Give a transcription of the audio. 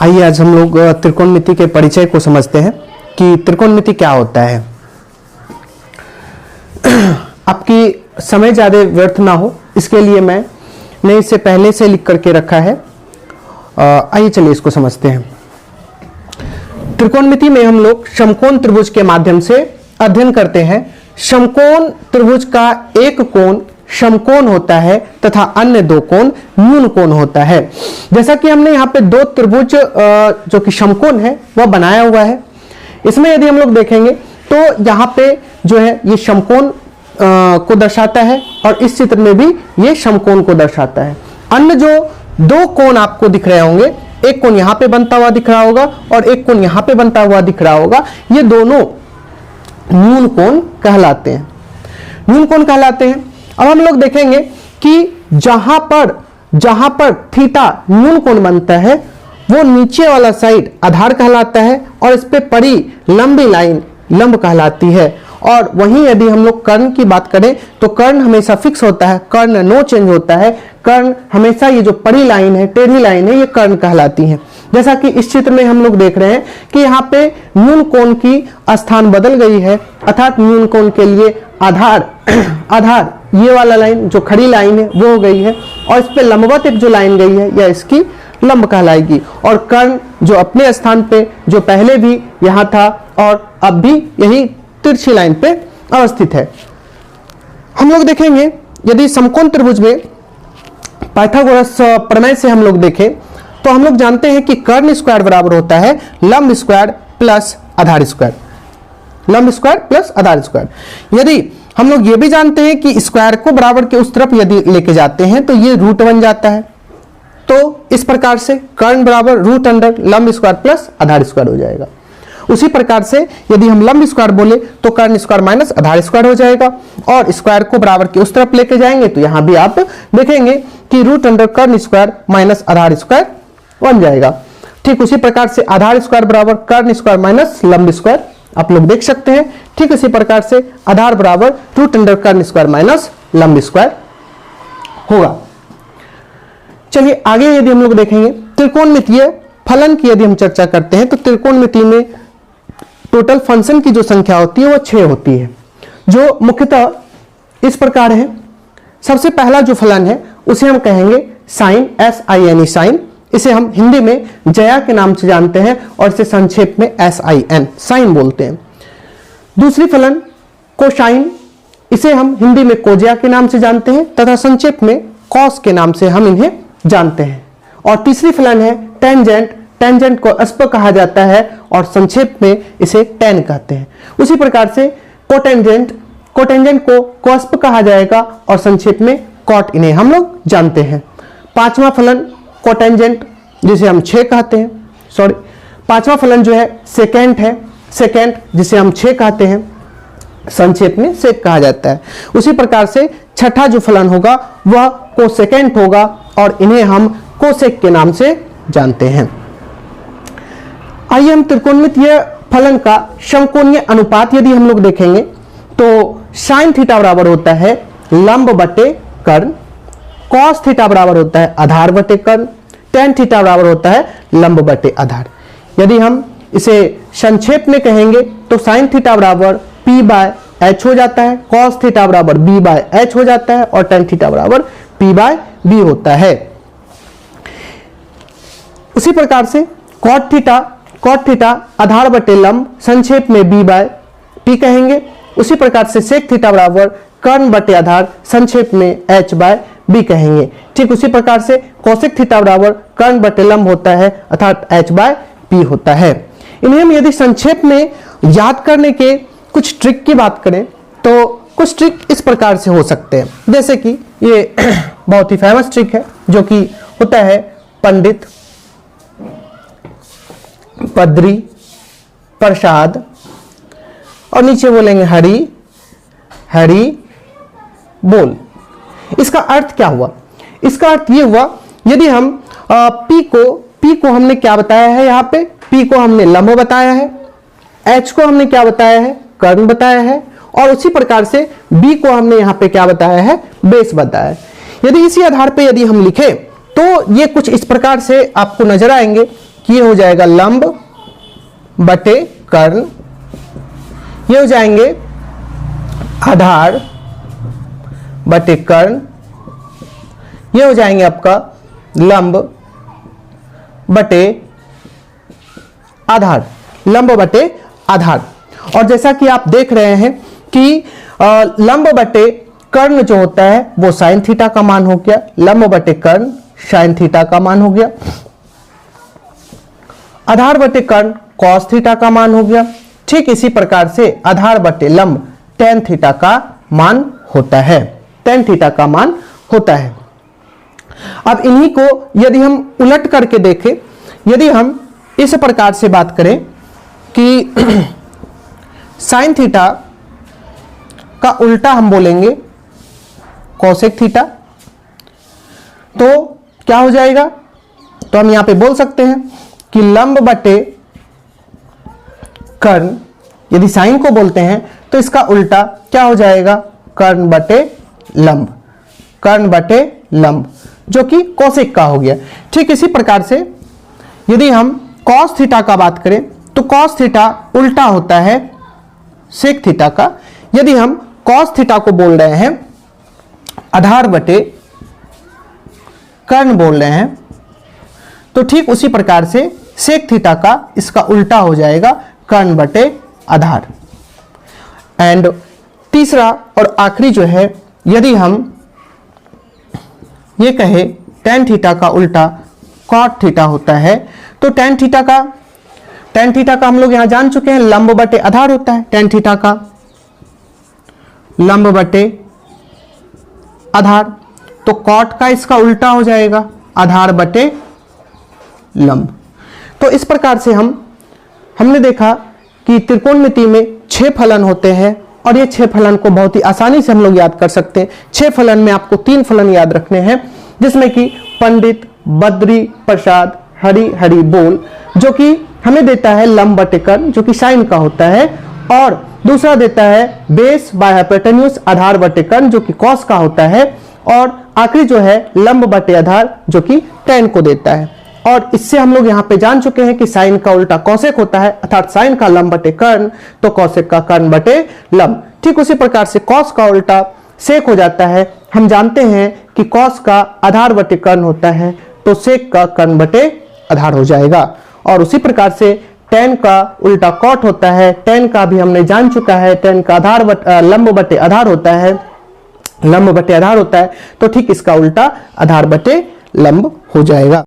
आइए आज हम लोग त्रिकोणमिति के परिचय को समझते हैं कि त्रिकोणमिति क्या होता है। आपकी समय ज़्यादा व्यर्थ ना हो इसके लिए मैंने इसे पहले से लिख करके रखा है। आइए चलिए इसको समझते हैं। त्रिकोणमिति में हम लोग समकोण त्रिभुज के माध्यम से अध्ययन करते हैं। समकोण त्रिभुज का एक कोण समकोण होता है तथा अन्य दो कोण न्यून कोण होता है। जैसा कि हमने यहाँ पे दो त्रिभुज जो कि समकोण है वह बनाया हुआ है। इसमें यदि हम लोग देखेंगे तो यहाँ पे जो है ये समकोण को दर्शाता है और इस चित्र में भी ये समकोण को दर्शाता है। अन्य जो दो कोण आपको दिख रहे होंगे, एक कोण यहाँ पे बनता हुआ दिख रहा होगा और एक कोण यहाँ पे बनता हुआ दिख रहा होगा, ये दोनों न्यून कोण कहलाते हैं। न्यून कोण कहलाते हैं। अब हम लोग देखेंगे कि जहां पर थीटा न्यून कोण बनता है वो नीचे वाला साइड आधार कहलाता है और इस पे पड़ी लंबी लाइन लंब कहलाती है। और वहीं यदि हम लोग कर्ण की बात करें तो कर्ण हमेशा फिक्स होता है, कर्ण नो चेंज होता है। कर्ण हमेशा ये जो पड़ी लाइन है, टेढ़ी लाइन है, ये कर्ण कहलाती है। जैसा कि इस चित्र में हम लोग देख रहे हैं कि यहाँ पे न्यून कोण की स्थान बदल गई है, अर्थात न्यून कोण के लिए आधार ये वाला लाइन जो खड़ी लाइन है वो हो गई है और इस पे लंबवत एक जो लाइन गई है यह इसकी लंब कहलाएगी। और कर्ण जो अपने स्थान पे जो पहले भी यहाँ था और अब भी यही तिरछी लाइन पे अवस्थित है। हम लोग देखेंगे यदि समकोण त्रिभुज में पाइथागोरस प्रमेय से हम लोग देखें तो हम लोग जानते हैं कि कर्ण स्क्वायर बराबर होता है लंब स्क्वायर प्लस आधार स्क्वायर। लंब स्क्वायर प्लस आधार स्क्वायर। यदि हम लोग ये भी जानते हैं कि स्क्वायर को बराबर के उस तरफ यदि लेके जाते हैं तो ये रूट बन जाता है। तो इस प्रकार से कर्ण बराबर रूट अंडर लंब स्क्वायर प्लस आधार स्क्वायर हो जाएगा। उसी प्रकार से यदि हम लंब स्क्वायर बोले तो कर्ण स्क्वायर माइनस आधार स्क्वायर हो जाएगा और स्क्वायर को बराबर के उस तरफ लेके जाएंगे तो यहां भी आप देखेंगे कि रूट अंडर कर्ण स्क्वायर माइनस आधार स्क्वायर बन जाएगा। ठीक उसी प्रकार से आधार स्क्वायर बराबर कर्ण स्क्वायर माइनस लंब स्क्वायर आप लोग देख सकते हैं। ठीक इसी प्रकार से आधार बराबर रूट अंडर कर्ण स्क्वायर माइनस लंब स्क्वायर होगा। चलिए आगे यदि हम लोग देखेंगे त्रिकोणमितीय फलन की यदि हम चर्चा करते हैं तो त्रिकोणमिति में टोटल फंक्शन की जो संख्या होती है वो 6 होती है, जो मुख्यतः इस प्रकार है। सबसे पहला जो फलन है उसे हम कहेंगे साइन, SIN साइन। इसे हम हिंदी में जया के नाम से जानते हैं और इसे संक्षेप में SIN साइन बोलते हैं। दूसरी फलन कोसाइन, इसे हम हिंदी में कोजिया के नाम से जानते हैं तथा संक्षेप में कॉस के नाम से हम इन्हें जानते हैं। और तीसरी फलन है टेंजेंट। टेंजेंट को अस्प कहा जाता है और संक्षेप में इसे टेन कहते हैं। उसी प्रकार से कोटेंजेंट, कोटेंजेंट को कोस्प कहा जाएगा और संक्षेप में कॉट, इन्हें हम लोग जानते हैं। पांचवा फलन कोटेंजेंट जिसे हम 6 कहते हैं, सॉरी पांचवा फलन जो है सेकेंट है, सेकेंट जिसे हम 6 कहते हैं, संक्षेप में सेक कहा जाता है। उसी प्रकार से छठा जो फलन होगा वह कोसेकेंट होगा और इन्हें हम कोसेक के नाम से जानते हैं। आइए हम त्रिकोणमितीय फलन का समकोणीय अनुपात यदि हम लोग देखेंगे तो साइन थीटा बराबर होता है लंब बटे कर्ण, कॉस थीटा बराबर होता है आधार बटे कर्ण, टेन थीटा बराबर होता है लंब बटे आधार। यदि हम इसे संक्षेप में कहेंगे तो साइन थीटा बराबर P बाय H हो जाता है, कॉस थीटा बराबर B बाय H हो जाता है और टेन थीटा बराबर P बाय B होता है। उसी प्रकार से कॉट थीटा आधार बटे लंब, संक्षेप में B बाय P कहेंगे। उसी प्रकार से सेक थीटा बराबर कर्ण बटे आधार, संक्षेप में H बाय B कहेंगे। ठीक उसी प्रकार से कोसेक थीटा बराबर कर्ण बटे लंब होता है अर्थात H बाय P होता है। इन्हें हम यदि संक्षेप में याद करने के कुछ ट्रिक की बात करें तो कुछ ट्रिक इस प्रकार से हो सकते हैं, जैसे कि ये बहुत ही फेमस ट्रिक है जो कि होता है पंडित, पद्री, प्रसाद और नीचे बोलेंगे हरि हरि बोल। इसका अर्थ क्या हुआ? इसका अर्थ ये हुआ यदि हम P को हमने क्या बताया है, यहाँ पे P को हमने लंब बताया है, H को हमने क्या बताया है, कर्ण बताया है और उसी प्रकार से B को हमने यहाँ पे क्या बताया है, बेस बताया है। यदि इसी आधार पे यदि हम लिखें तो ये कुछ इस प्रकार से आपको नजर आएंगे कि ये हो जाएगा लंब बटे कर्ण, ये हो जाएंगे आधार बटे कर्ण, ये हो जाएंगे आपका लंब बटे आधार, लंब बटे आधार। और जैसा कि आप देख रहे हैं कि लंब बटे कर्ण जो होता है वो साइन थीटा का मान हो गया, लंब बटे कर्ण साइन थीटा का मान हो गया, आधार बटे कर्ण कॉस थीटा का मान हो गया। ठीक इसी प्रकार से आधार बटे लंब टेन थीटा का मान होता है, टेन थीटा का मान होता है। अब इन्हीं को यदि हम उलट करके देखें, यदि हम इस प्रकार से बात करें कि साइन थीटा का उल्टा हम बोलेंगे कोसेक थीटा, तो क्या हो जाएगा? तो हम यहां पे बोल सकते हैं कि लंब बटे कर्ण, यदि साइन को बोलते हैं तो इसका उल्टा क्या हो जाएगा? कर्ण बटे लंब, कर्ण बटे लंब, जो कि कोसेक का हो गया। ठीक इसी प्रकार से यदि हम कॉस थीटा का बात करें तो कॉस थीटा उल्टा होता है सेक थीटा का। यदि हम कॉस थीटा को बोल रहे हैं आधार बटे कर्ण बोल रहे हैं, तो ठीक उसी प्रकार से सेक थीटा का इसका उल्टा हो जाएगा कर्ण बटे आधार। एंड तीसरा और आखिरी जो है, यदि हम ये कहे tan थीटा का उल्टा cot थीटा होता है, तो tan थीटा का हम लोग यहां जान चुके हैं लंब बटे आधार होता है। tan थीटा का लंब बटे आधार, तो cot का इसका उल्टा हो जाएगा आधार बटे लंब। तो इस प्रकार से हमने देखा कि त्रिकोणमिति में 6 फलन होते हैं और ये 6 फलन को बहुत ही आसानी से हम लोग याद कर सकते हैं। 6 फलन में आपको 3 फलन याद रखने हैं, जिसमें कि पंडित, बद्री, प्रसाद, हरि, हरि बोल, जो कि हमें देता है लंब बटे कर्ण जो कि साइन का होता है, और दूसरा देता है बेस बाय हाइपोटेन्यूज आधार बटे कर्ण जो कि कॉस का होता है, और आखिरी जो है लंब बटे आधार जो कि tan को देता है। और इससे हम लोग यहाँ पे जान चुके हैं कि साइन का उल्टा कौशिक होता है, अर्थात साइन का लंब बटे कर्ण तो कौशिक का कर्ण बटे लंब। ठीक उसी प्रकार से कॉस का उल्टा सेक हो जाता है। हम जानते हैं कि कॉस का आधार बटे कर्ण होता है, तो सेक का कर्ण बटे आधार हो जाएगा। और उसी प्रकार से tan का उल्टा कॉट होता है, tan का भी हमने जान चुका है, tan का आधार लंब बटे आधार होता है, लंब बटे आधार होता है, तो ठीक इसका उल्टा आधार बटे लंब हो जाएगा।